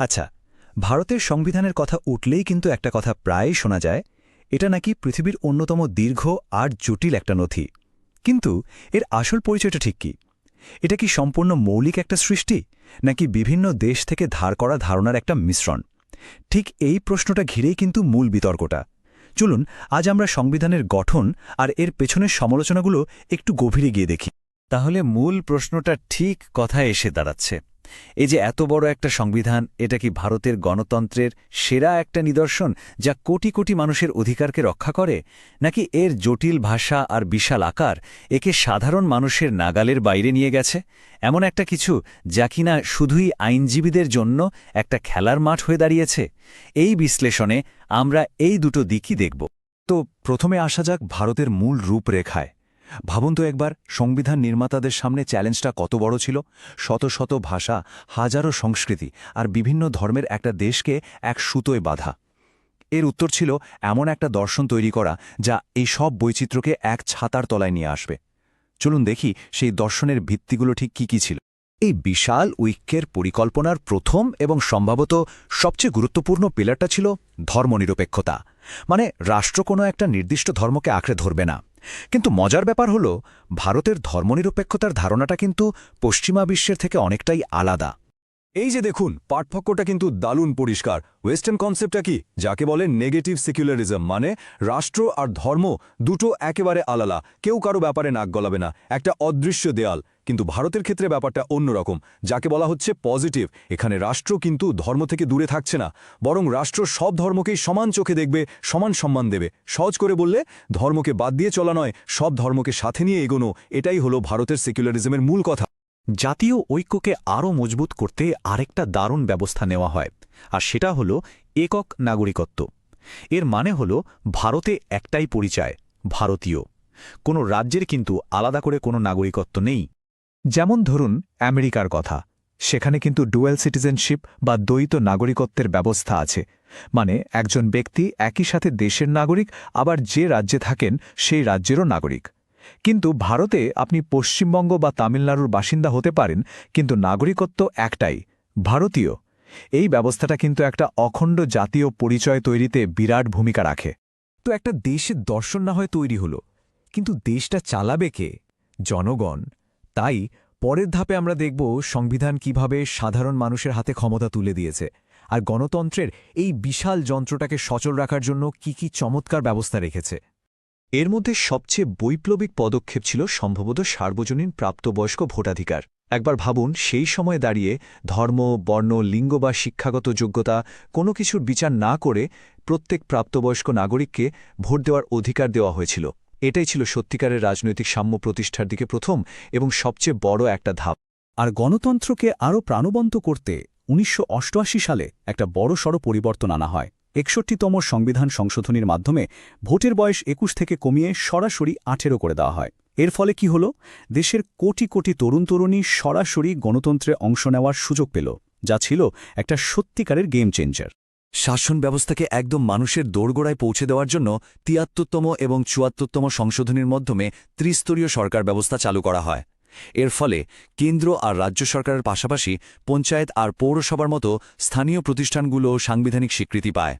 আচ্ছা, ভারতের সংবিধানের কথা উঠলেই কিন্তু একটা কথা প্রায়ই শোনা যায়, এটা নাকি পৃথিবীর অন্যতম দীর্ঘ আর জটিল একটা নথি। কিন্তু এর আসল পরিচয়টা ঠিক কি? এটা কি সম্পূর্ণ মৌলিক একটা সৃষ্টি, নাকি বিভিন্ন দেশ থেকে ধার করা ধারণার একটা মিশ্রণ? ঠিক এই প্রশ্নটা ঘিরেই কিন্তু মূল বিতর্কটা। চলুন আজ আমরা সংবিধানের গঠন আর এর পেছনের সমালোচনাগুলো একটু গভীরে গিয়ে দেখি। তাহলে মূল প্রশ্নটা ঠিক কথায় এসে দাঁড়াচ্ছে। এই যে এত বড় একটা সংবিধান, এটা কি ভারতের গণতন্ত্রের সেরা একটা নিদর্শন যা কোটি কোটি মানুষের অধিকারকে রক্ষা করে, নাকি এর জটিল ভাষা আর বিশাল আকার একে সাধারণ মানুষের নাগালের বাইরে নিয়ে গেছে, এমন একটা কিছু যা কিনা শুধুই আইনজীবীদের জন্য একটা খেলার মাঠ হয়ে দাঁড়িয়েছে? এই বিশ্লেষণে আমরা এই দুটো দিকই দেখব। তো প্রথমে আসা যাক ভারতের মূল রূপরেখায়। ভাবুন তো একবার, সংবিধান নির্মাতাদের সামনে চ্যালেঞ্জটা কত বড় ছিল। শত শত ভাষা, হাজারো সংস্কৃতি আর বিভিন্ন ধর্মের একটা দেশকে এক সুতোয় বাঁধা। এর উত্তর ছিল এমন একটা দর্শন তৈরি করা যা এই সব বৈচিত্র্যকে এক ছাতার তলায় নিয়ে আসবে। চলুন দেখি সেই দর্শনের ভিত্তিগুলো ঠিক কি ছিল। এই বিশাল ঐক্যের পরিকল্পনার প্রথম এবং সম্ভবত সবচেয়ে গুরুত্বপূর্ণ পিলারটা ছিল ধর্মনিরপেক্ষতা। মানে রাষ্ট্র কোনো একটা নির্দিষ্ট ধর্মকে আঁকড়ে ধরবে না। কিন্তু মজার ব্যাপার হল, ভারতের ধর্মনিরপেক্ষতার ধারণাটা কিন্তু পশ্চিমা বিশ্বের থেকে অনেকটাই আলাদা। এই যে দেখুন, পার্থক্যটা কিন্তু দারুণ পরিষ্কার। ওয়েস্টার্ন কনসেপ্টটা কি, যাকে বলে নেগেটিভ সেকুলারিজম, মানে রাষ্ট্র আর ধর্ম দুটো একেবারে আলাদা, কেউ কারো ব্যাপারে নাক গলাবে না, একটা অদৃশ্য দেয়াল। কিন্তু ভারতের ক্ষেত্রে ব্যাপারটা অন্যরকম, যাকে বলা হচ্ছে পজিটিভ। এখানে রাষ্ট্র কিন্তু ধর্ম থেকে দূরে থাকছে না, বরং রাষ্ট্র সব ধর্মকেই সমান চোখে দেখবে, সমান সম্মান দেবে। সহজ করে বললে, ধর্মকে বাদ দিয়ে চলা নয়, সব ধর্মকে সাথে নিয়ে এগোনো। এটাই হলো ভারতের সেকুলারিজমের মূল কথা। জাতীয় ঐক্যকে আরও মজবুত করতে আরেকটা দারুণ ব্যবস্থা নেওয়া হয়, আর সেটা হলো একক নাগরিকত্ব। এর মানে হলো ভারতে একটাই পরিচয়, ভারতীয়। কোনো রাজ্যের কিন্তু আলাদা করে কোনো নাগরিকত্ব নেই। যেমন ধরুন আমেরিকার কথা, সেখানে কিন্তু ডুয়েল সিটিজেনশিপ বা দ্বৈত নাগরিকত্বের ব্যবস্থা আছে। মানে একজন ব্যক্তি একই সাথে দেশের নাগরিক, আবার যে রাজ্যে থাকেন সেই রাজ্যেরও নাগরিক। কিন্তু ভারতে আপনি পশ্চিমবঙ্গ বা তামিলনাড়ুর বাসিন্দা হতে পারেন, কিন্তু নাগরিকত্ব একটাই, ভারতীয়। এই ব্যবস্থাটা কিন্তু একটা অখণ্ড জাতীয় পরিচয় তৈরিতে বিরাট ভূমিকা রাখে। তো একটা দেশের দর্শন না হয় তৈরি হলো, কিন্তু দেশটা চালাবে কে? জনগণ। তাই পরের ধাপে আমরা দেখব সংবিধান কিভাবে সাধারণ মানুষের হাতে ক্ষমতা তুলে দিয়েছে, আর গণতন্ত্রের এই বিশাল যন্ত্রটাকে সচল রাখার জন্য কি চমৎকার ব্যবস্থা রেখেছে। এর মধ্যে সবচেয়ে বৈপ্লবিক পদক্ষেপ ছিল সম্ভবত সার্বজনীন প্রাপ্তবয়স্ক ভোটাধিকার। একবার ভাবুন, সেই সময় দাঁড়িয়ে ধর্ম, বর্ণ, লিঙ্গ বা শিক্ষাগত যোগ্যতা কোনো কিছুর বিচার না করে প্রত্যেক প্রাপ্তবয়স্ক নাগরিককে ভোট দেওয়ার অধিকার দেওয়া হয়েছিল। এটাই ছিল সত্যিকারের রাজনৈতিক সাম্য প্রতিষ্ঠার দিকে প্রথম এবং সবচেয়ে বড় একটা ধাপ। আর গণতন্ত্রকে আরও প্রাণবন্ত করতে ১৯৮৮ সালে একটা বড়সড় পরিবর্তন আনা হয়। ৬১তম সংবিধান সংশোধনীর মাধ্যমে ভোটের বয়স ২১ থেকে কমিয়ে সরাসরি ১৮ করে দেওয়া হয়। এর ফলে কি হল? দেশের কোটি কোটি তরুণ তরুণী সরাসরি গণতন্ত্রে অংশ নেওয়ার সুযোগ পেল, যা ছিল একটা সত্যিকারের গেম চেঞ্জার। শাসন ব্যবস্থাকে একদম মানুষের দোরগোড়ায় পৌঁছে দেওয়ার জন্য ৭৩তম এবং ৭৪তম সংশোধনীর মাধ্যমে ত্রিস্তরীয় সরকার ব্যবস্থা চালু করা হয়। এর ফলে কেন্দ্র আর রাজ্য সরকারের পাশাপাশি পঞ্চায়েত আর পৌরসভার মতো স্থানীয় প্রতিষ্ঠানগুলো সাংবিধানিক স্বীকৃতি পায়।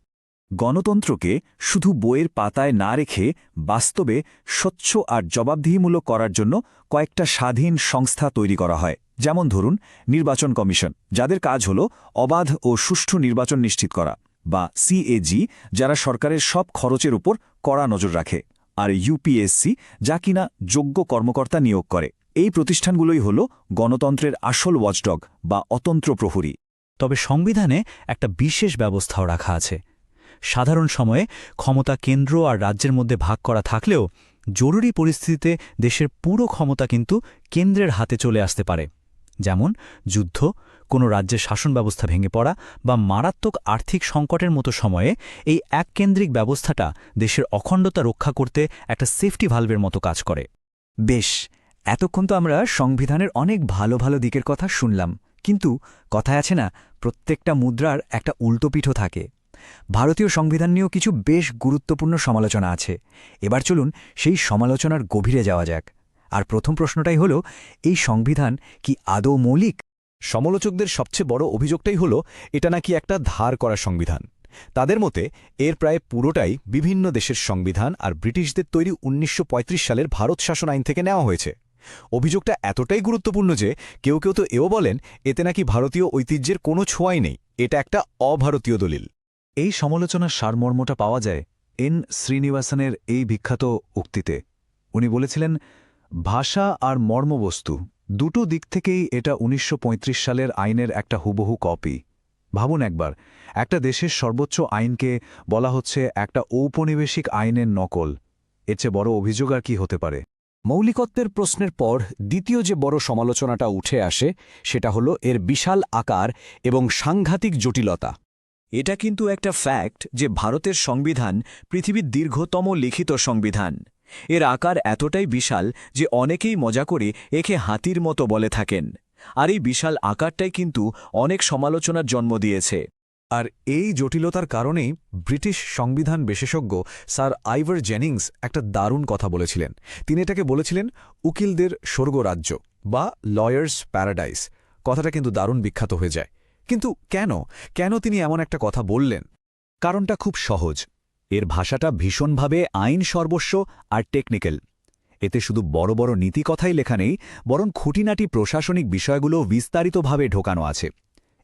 গণতন্ত্রকে শুধু বইয়ের পাতায় না রেখে বাস্তবে স্বচ্ছ আর জবাবদিহিমূলক করার জন্য কয়েকটা স্বাধীন সংস্থা তৈরি করা হয়। যেমন ধরুন নির্বাচন কমিশন, যাদের কাজ হল অবাধ ও সুষ্ঠু নির্বাচন নিশ্চিত করা, বা সিএজি, যারা সরকারের সব খরচের উপর কড়া নজর রাখে, আর ইউপিএসসি, যা কিনা যোগ্য কর্মকর্তা নিয়োগ করে। এই প্রতিষ্ঠানগুলোই হল গণতন্ত্রের আসল ওয়াচডগ বা অতন্ত্র প্রহরী। তবে সংবিধানে একটা বিশেষ ব্যবস্থাও রাখা আছে। সাধারণ সময়ে ক্ষমতা কেন্দ্র আর রাজ্যের মধ্যে ভাগ করা থাকলেও জরুরি পরিস্থিতিতে দেশের পুরো ক্ষমতা কিন্তু কেন্দ্রের হাতে চলে আসতে পারে। যেমন যুদ্ধ, কোনো রাজ্যের শাসন ব্যবস্থা ভেঙে পড়া বা মারাত্মক আর্থিক সংকটের মতো সময়ে এই এককেন্দ্রিক ব্যবস্থাটা দেশের অখণ্ডতা রক্ষা করতে একটা সেফটি ভালভের মতো কাজ করে। বেশ, এতক্ষণ তো আমরা সংবিধানের অনেক ভালো ভালো দিকের কথা শুনলাম, কিন্তু কথায় আছে না, প্রত্যেকটা মুদ্রার একটা উল্টোপিঠও থাকে। ভারতীয় সংবিধান নিয়েও কিছু বেশ গুরুত্বপূর্ণ সমালোচনা আছে। এবার চলুন সেই সমালোচনার গভীরে যাওয়া যাক। আর প্রথম প্রশ্নটাই হলো, এই সংবিধান কি আদৌ মৌলিক? সমালোচকদের সবচেয়ে বড় অভিযোগটাই হল এটা নাকি একটা ধার করা সংবিধান। তাদের মতে এর প্রায় পুরোটাই বিভিন্ন দেশের সংবিধান আর ব্রিটিশদের তৈরি ১৯৩৫ সালের ভারত শাসন আইন থেকে নেওয়া হয়েছে। অভিযোগটা এতটাই গুরুত্বপূর্ণ যে কেউ কেউ তো এও বলেন এতে নাকি ভারতীয় ঐতিহ্যের কোনো ছোঁয়াই নেই, এটা একটা অভারতীয় দলিল। এই সমালোচনার সারমর্মটা পাওয়া যায় এন শ্রীনিবাসনের এই বিখ্যাত উক্তিতে। উনি বলেছিলেন, ভাষা আর মর্মবস্তু দুটো দিক থেকেই এটা ১৯৩৫ সালের আইনের একটা হুবহু কপি। ভাবুন একবার, একটা দেশের সর্বোচ্চ আইনকে বলা হচ্ছে একটা ঔপনিবেশিক আইনের নকল। এর চেয়ে বড় অভিযোগ আর কি হতে পারে? মৌলিকত্বের প্রশ্নের পর দ্বিতীয় যে বড় সমালোচনাটা উঠে আসে সেটা হলো এর বিশাল আকার এবং সাংঘাতিক জটিলতা। এটা কিন্তু একটা ফ্যাক্ট যে ভারতের সংবিধান পৃথিবীর দীর্ঘতম লিখিত সংবিধান। এর আকার এতটাই বিশাল যে অনেকেই মজা করে একে হাতির মতো বলে থাকেন। আর এই বিশাল আকারটাই কিন্তু অনেক সমালোচনার জন্ম দিয়েছে। আর এই জটিলতার কারণেই ব্রিটিশ সংবিধান বিশেষজ্ঞ স্যার আইভার জেনিংস একটা দারুণ কথা বলেছিলেন। তিনি এটাকে বলেছিলেন উকিলদের স্বর্গরাজ্য বা লয়ার্স প্যারাডাইস। কথাটা কিন্তু দারুণ বিখ্যাত হয়ে যায়। কিন্তু কেন তিনি এমন একটা কথা বললেন? কারণটা খুব সহজ। এর ভাষাটা ভীষণভাবে আইন সর্বস্ব আর টেকনিক্যাল। এতে শুধু বড় বড় নীতি কথাই লেখা নেই, বরং খুঁটিনাটি প্রশাসনিক বিষয়গুলো বিস্তারিতভাবে ঢোকানো আছে।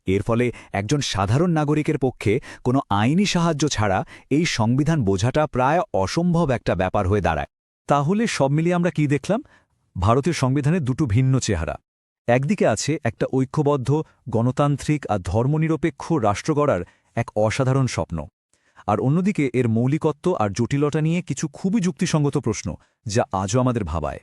এর ফলে একজন সাধারণ নাগরিকের পক্ষে কোনো আইনি সাহায্য ছাড়া এই সংবিধান বোঝাটা প্রায় অসম্ভব একটা ব্যাপার হয়ে দাঁড়ায়। তাহলে সব মিলিয়ে আমরা কি দেখলাম? ভারতীয় সংবিধানের দুটো ভিন্ন চেহারা। একদিকে আছে একটা ঐক্যবদ্ধ, গণতান্ত্রিক আর ধর্মনিরপেক্ষ রাষ্ট্র গড়ার এক অসাধারণ স্বপ্ন, আর অন্যদিকে এর মৌলিকত্ব আর জটিলতা নিয়ে কিছু খুবই যুক্তিসঙ্গত প্রশ্ন যা আজও আমাদের ভাবায়।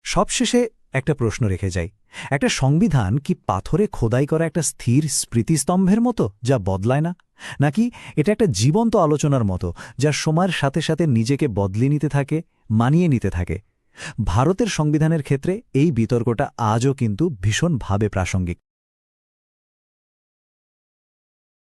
সবশেষে একটা প্রশ্ন রেখে যাই, একটা সংবিধান কি পাথরে খোদাই করা একটা স্থির স্মৃতিস্তম্ভের মতো যা বদলায় না, নাকি এটা একটা জীবন্ত আলোচনার মতো যা সময়ের সাথে সাথে নিজেকে বদলে নিতে থাকে, মানিয়ে নিতে থাকে? ভারতের সংবিধানের ক্ষেত্রে এই বিতর্কটা আজও কিন্তু ভীষণভাবে প্রাসঙ্গিক।